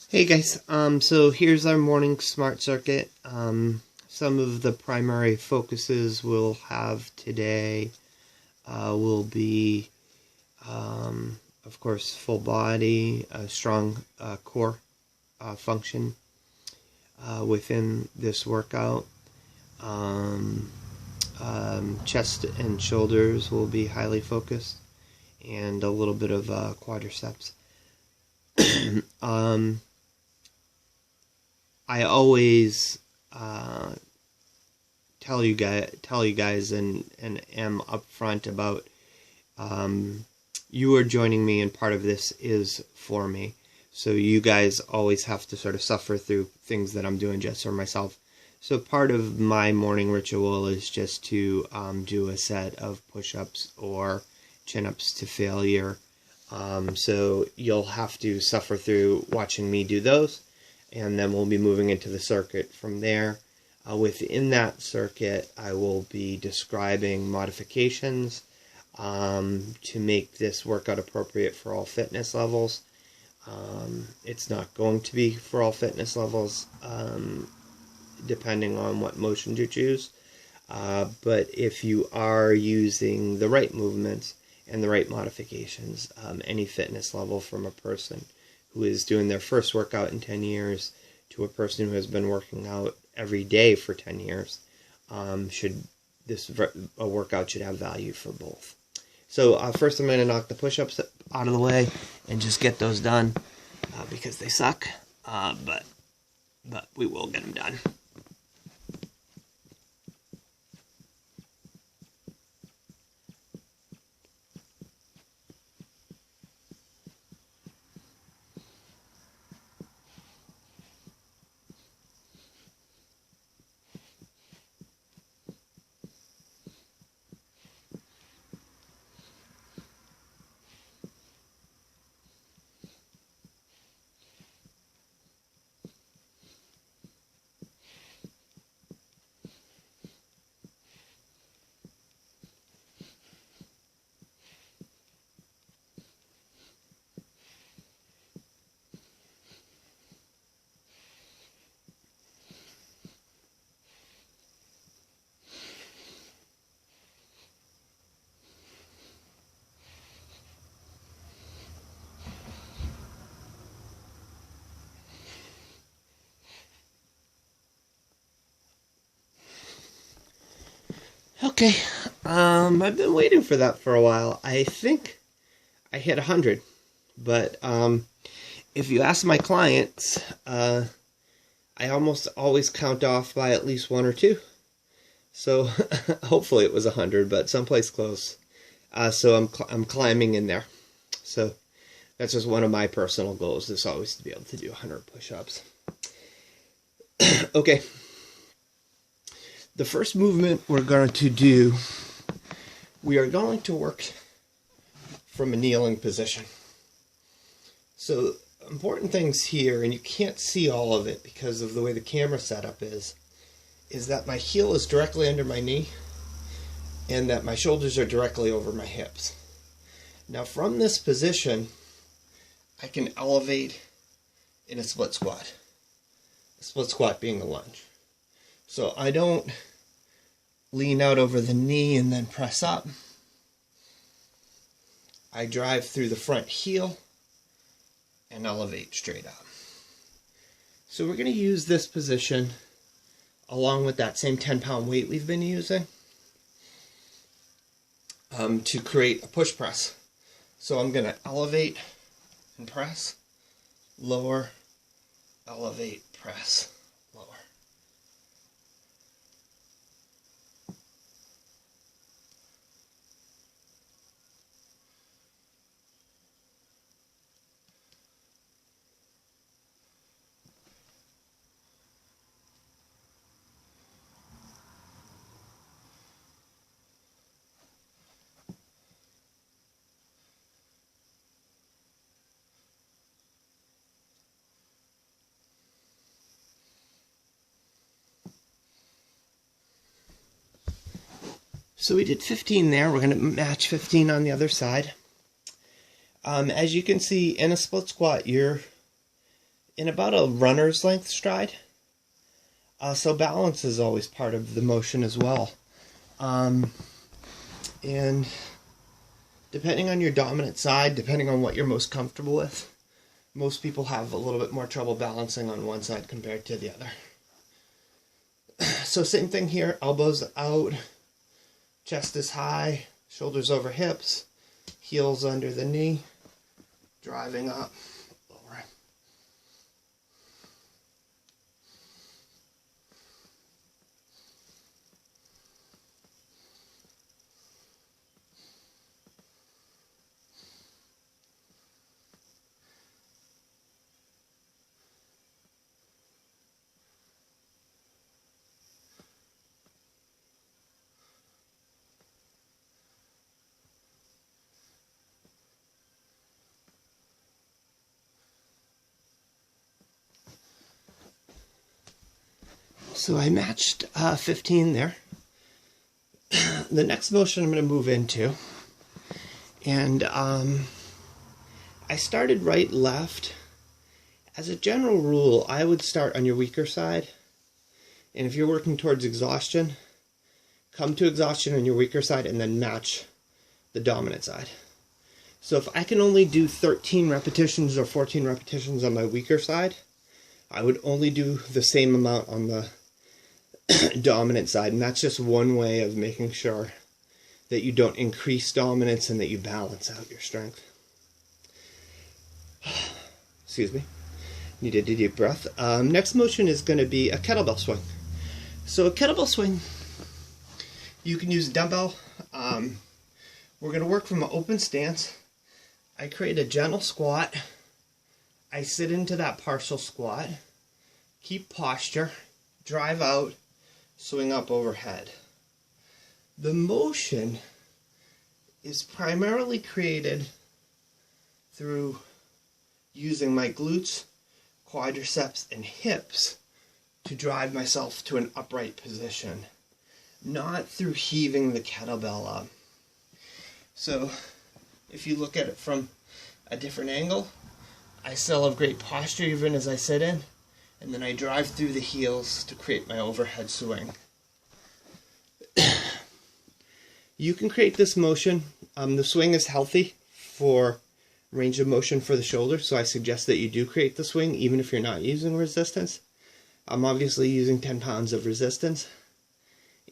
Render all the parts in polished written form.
Hey guys, so here's our morning smart circuit. Some of the primary focuses we'll have today will be, of course, full body, strong core function within this workout. Chest and shoulders will be highly focused, and a little bit of quadriceps. I always tell you guys and am upfront about you are joining me, and part of this is for me. So you guys always have to sort of suffer through things that I'm doing just for myself. So part of my morning ritual is just to do a set of push-ups or chin-ups to failure. So you'll have to suffer through watching me do those, and then we'll be moving into the circuit from there. Within that circuit, I will be describing modifications to make this workout appropriate for all fitness levels. It's not going to be for all fitness levels, depending on what motion you choose. But if you are using the right movements and the right modifications, any fitness level, from a person who is doing their first workout in 10 years to a person who has been working out every day for 10 years, a workout should have value for both. So first I'm going to knock the push-ups out of the way and just get those done because they suck, but we will get them done. Okay, I've been waiting for that for a while. I think I hit 100, but if you ask my clients, I almost always count off by at least one or two. So hopefully it was 100, but someplace close. So I'm climbing in there. So that's just one of my personal goals, is always to be able to do 100 push-ups. Okay. The first movement we're going to do, we are going to work from a kneeling position. So important things here, and you can't see all of it because of the way the camera setup is that my heel is directly under my knee and that my shoulders are directly over my hips. Now from this position, I can elevate in a split squat. A split squat being a lunge. So I don't lean out over the knee and then press up. I drive through the front heel and elevate straight up. So we're going to use this position along with that same 10-pound weight we've been using to create a push press. So I'm going to elevate and press, lower, elevate, press, lower. So we did 15 there. We're going to match 15 on the other side. As you can see, in a split squat, you're in about a runner's length stride. So balance is always part of the motion as well. And depending on your dominant side, depending on what you're most comfortable with, most people have a little bit more trouble balancing on one side compared to the other. So same thing here, elbows out, chest is high, shoulders over hips, heels under the knee, driving up, lower. So I matched 15 there. The next motion I'm going to move into, and I started right, left. As a general rule, I would start on your weaker side, and if you're working towards exhaustion, come to exhaustion on your weaker side and then match the dominant side. So if I can only do 13 repetitions or 14 repetitions on my weaker side, I would only do the same amount on the dominant side, and that's just one way of making sure that you don't increase dominance and that you balance out your strength. Excuse me. Needed a deep breath. Next motion is going to be a kettlebell swing. So a kettlebell swing, you can use a dumbbell. We're going to work from an open stance. I create a gentle squat. I sit into that partial squat. Keep posture. Drive out. Swing up overhead. The motion is primarily created through using my glutes, quadriceps, and hips to drive myself to an upright position, not through heaving the kettlebell up. So if you look at it from a different angle, I still have great posture even as I sit in, and then I drive through the heels to create my overhead swing. You can create this motion. The swing is healthy for range of motion for the shoulder, so I suggest that you do create the swing even if you're not using resistance. I'm obviously using 10 pounds of resistance,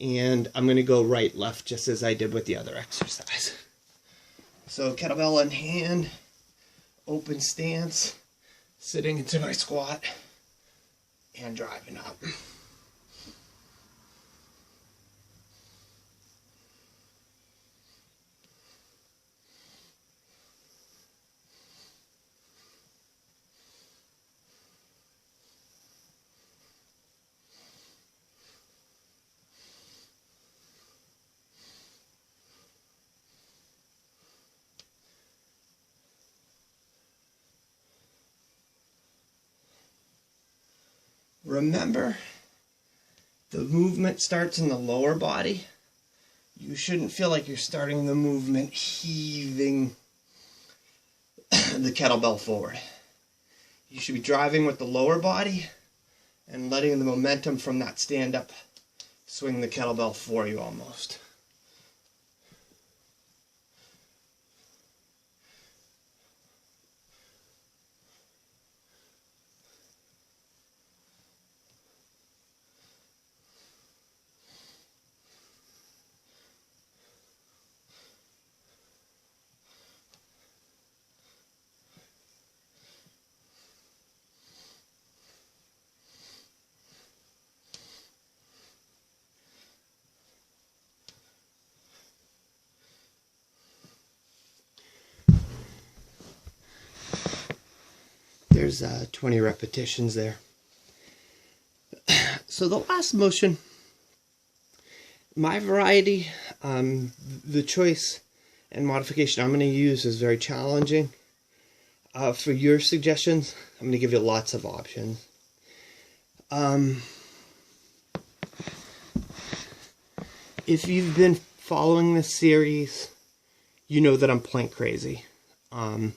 and I'm going to go right, left, just as I did with the other exercise. So kettlebell in hand, open stance, sitting into my squat, and driving up. Remember, the movement starts in the lower body. You shouldn't feel like you're starting the movement heaving the kettlebell forward. You should be driving with the lower body and letting the momentum from that stand-up swing the kettlebell for you almost. There's 20 repetitions there. So the last motion, my variety, the choice and modification I'm going to use is very challenging. For your suggestions, I'm going to give you lots of options. If you've been following this series, you know that I'm plank crazy. A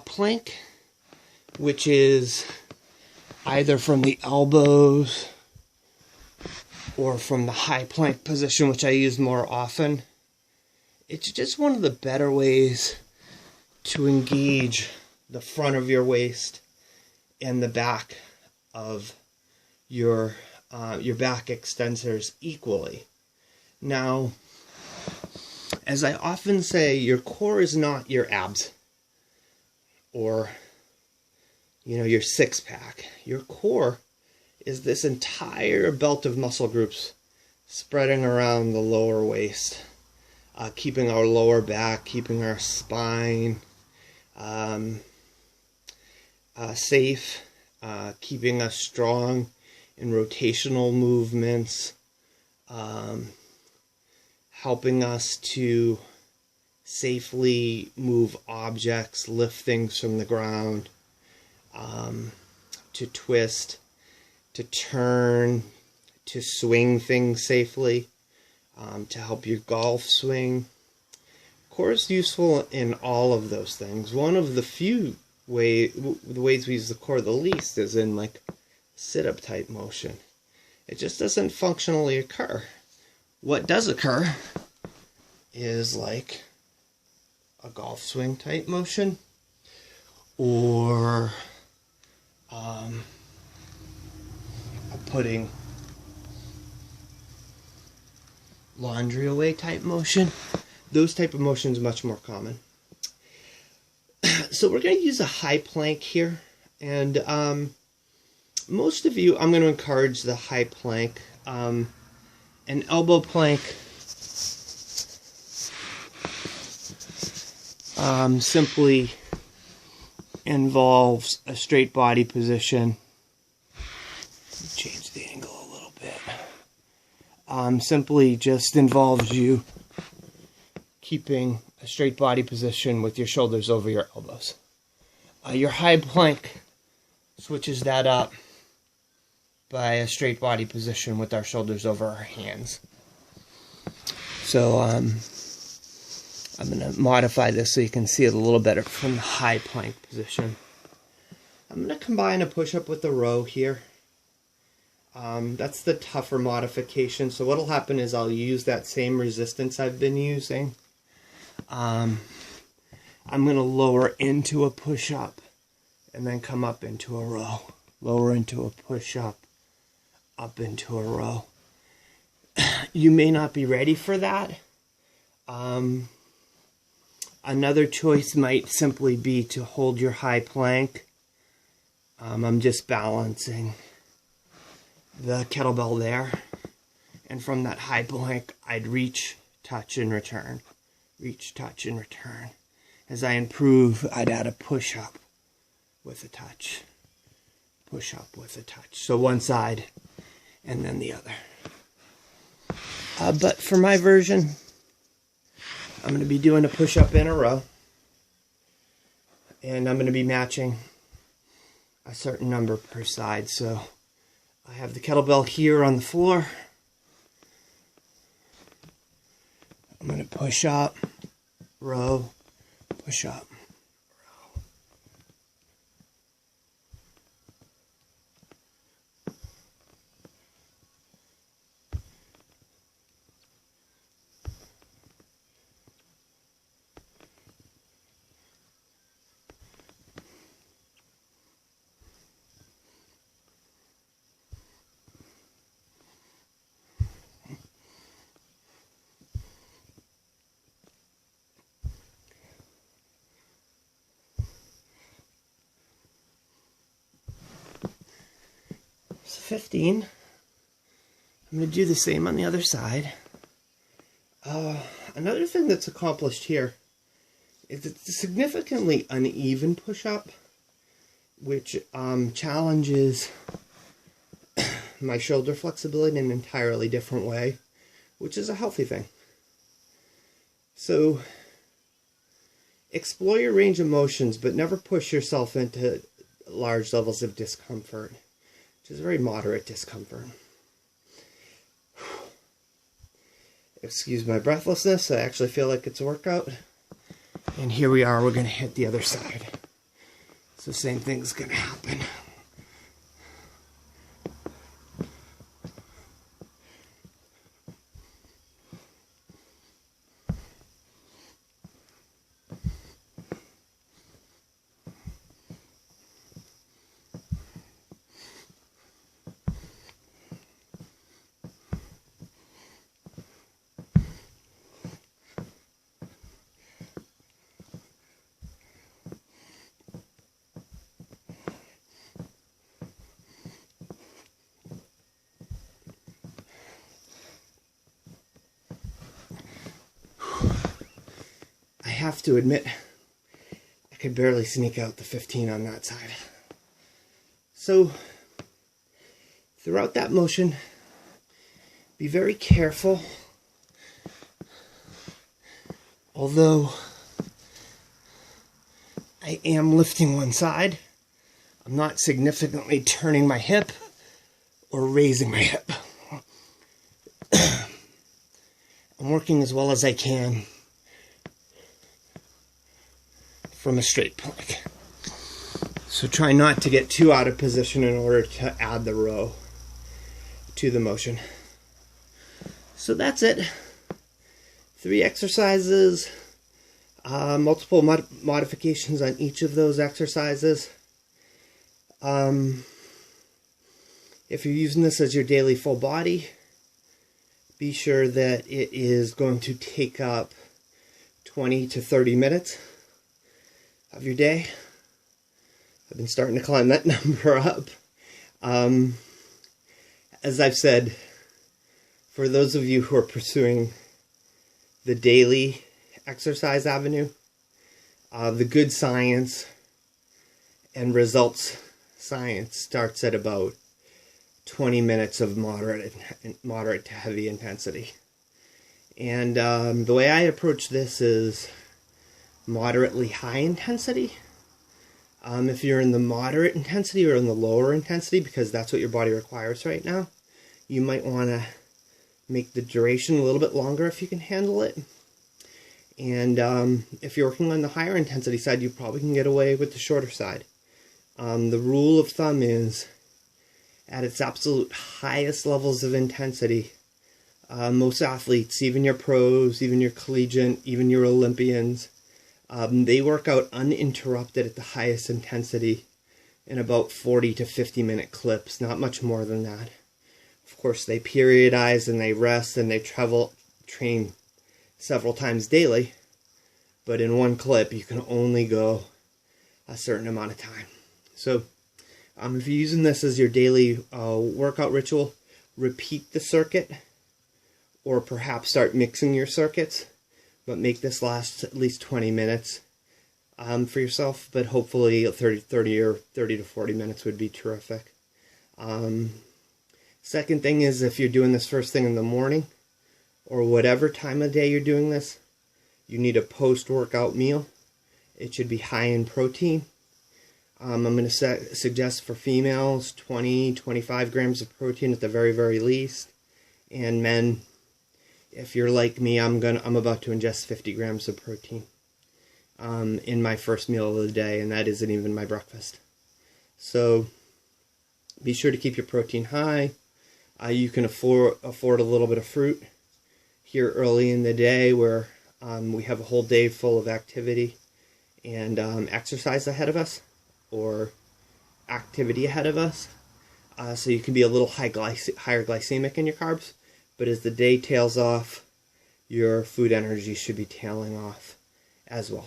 plank, which is either from the elbows or from the high plank position, which I use more often. It's just one of the better ways to engage the front of your waist and the back of your back extensors equally. Now, as I often say, your core is not your abs or, your six-pack. Your core is this entire belt of muscle groups spreading around the lower waist, keeping our lower back, keeping our spine safe, keeping us strong in rotational movements, helping us to safely move objects, lift things from the ground, to twist, to turn, to swing things safely, to help your golf swing. Core is useful in all of those things. One of the the ways we use the core the least is in like sit-up type motion. It just doesn't functionally occur. What does occur is like a golf swing type motion, or putting laundry away type motion. Those type of motions much more common. So we're going to use a high plank here, and most of you, I'm going to encourage the high plank. An elbow plank simply involves a straight body position. Change the angle a little bit. Simply just involves you keeping a straight body position with your shoulders over your elbows. Your high plank switches that up by a straight body position with our shoulders over our hands. So I'm going to modify this so you can see it a little better from the high plank position. I'm going to combine a push-up with a row here. That's the tougher modification. So what'll happen is I'll use that same resistance I've been using. I'm going to lower into a push-up and then come up into a row. Lower into a push-up, up into a row. You may not be ready for that. Another choice might simply be to hold your high plank. I'm just balancing the kettlebell there. And from that high plank, I'd reach, touch, and return. Reach, touch, and return. As I improve, I'd add a push-up with a touch. Push-up with a touch. So one side, and then the other. But for my version, I'm going to be doing a push-up in a row. And I'm going to be matching a certain number per side. So I have the kettlebell here on the floor. I'm going to push up, row, push up, row. So 15. I'm going to do the same on the other side. Another thing that's accomplished here is it's a significantly uneven push-up, which challenges my shoulder flexibility in an entirely different way, which is a healthy thing. So explore your range of motions, but never push yourself into large levels of discomfort, which is very moderate discomfort. Excuse my breathlessness, I actually feel like it's a workout. And here we are, we're going to hit the other side. So same thing's going to happen. have to admit, I could barely sneak out the 15 on that side. So, throughout that motion, be very careful. Although I am lifting one side, I'm not significantly turning my hip or raising my hip. I'm working as well as I can from a straight plank. So try not to get too out of position in order to add the row to the motion. So that's it. 3 exercises, multiple modifications on each of those exercises. If you're using this as your daily full body, be sure that it is going to take up 20 to 30 minutes of your day. I've been starting to climb that number up. As I've said, for those of you who are pursuing the daily exercise avenue, the good science and results science starts at about 20 minutes of moderate to heavy intensity. And the way I approach this is moderately high intensity. If you're in the moderate intensity or in the lower intensity, because that's what your body requires right now, you might want to make the duration a little bit longer if you can handle it. And if you're working on the higher intensity side, you probably can get away with the shorter side. The rule of thumb is, at its absolute highest levels of intensity, most athletes, even your pros, even your collegiate, even your Olympians, they work out uninterrupted at the highest intensity in about 40 to 50 minute clips, not much more than that. Of course, they periodize and they rest and they train several times daily, but in one clip you can only go a certain amount of time. So if you're using this as your daily workout ritual, repeat the circuit, or perhaps start mixing your circuits, but make this last at least 20 minutes for yourself, but hopefully 30 to 40 minutes would be terrific. Second thing is, if you're doing this first thing in the morning, or whatever time of day you're doing this, you need a post-workout meal. It should be high in protein. I'm going to suggest for females 20-25 grams of protein at the very, very least. And men, if you're like me, I'm about to ingest 50 grams of protein in my first meal of the day, and that isn't even my breakfast. So be sure to keep your protein high. You can afford a little bit of fruit here early in the day, where we have a whole day full of activity and exercise ahead of us, or activity ahead of us. So you can be a little higher glycemic in your carbs, but as the day tails off, your food energy should be tailing off as well.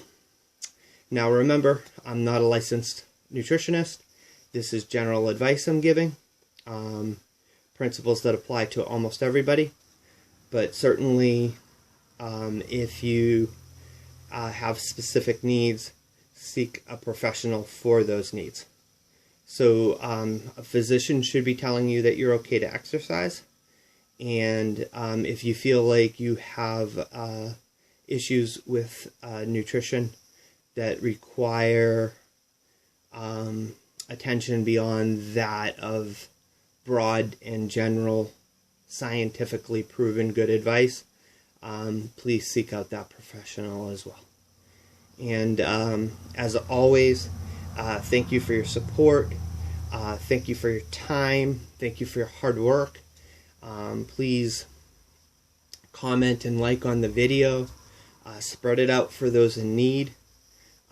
Now remember, I'm not a licensed nutritionist. This is general advice I'm giving. Principles that apply to almost everybody. But certainly, if you have specific needs, seek a professional for those needs. So a physician should be telling you that you're okay to exercise. And if you feel like you have issues with nutrition that require attention beyond that of broad and general, scientifically proven good advice, please seek out that professional as well. And as always, thank you for your support. Thank you for your time. Thank you for your hard work. Please comment and like on the video. Spread it out for those in need.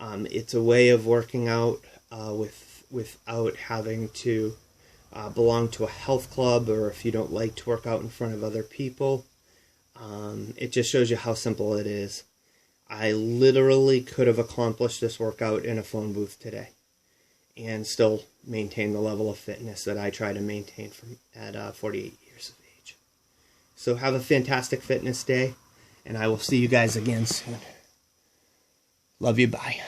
It's a way of working out without having to belong to a health club, or if you don't like to work out in front of other people. It just shows you how simple it is. I literally could have accomplished this workout in a phone booth today and still maintain the level of fitness that I try to maintain at 48 years of age. So have a fantastic fitness day, and I will see you guys again soon. Love you. Bye.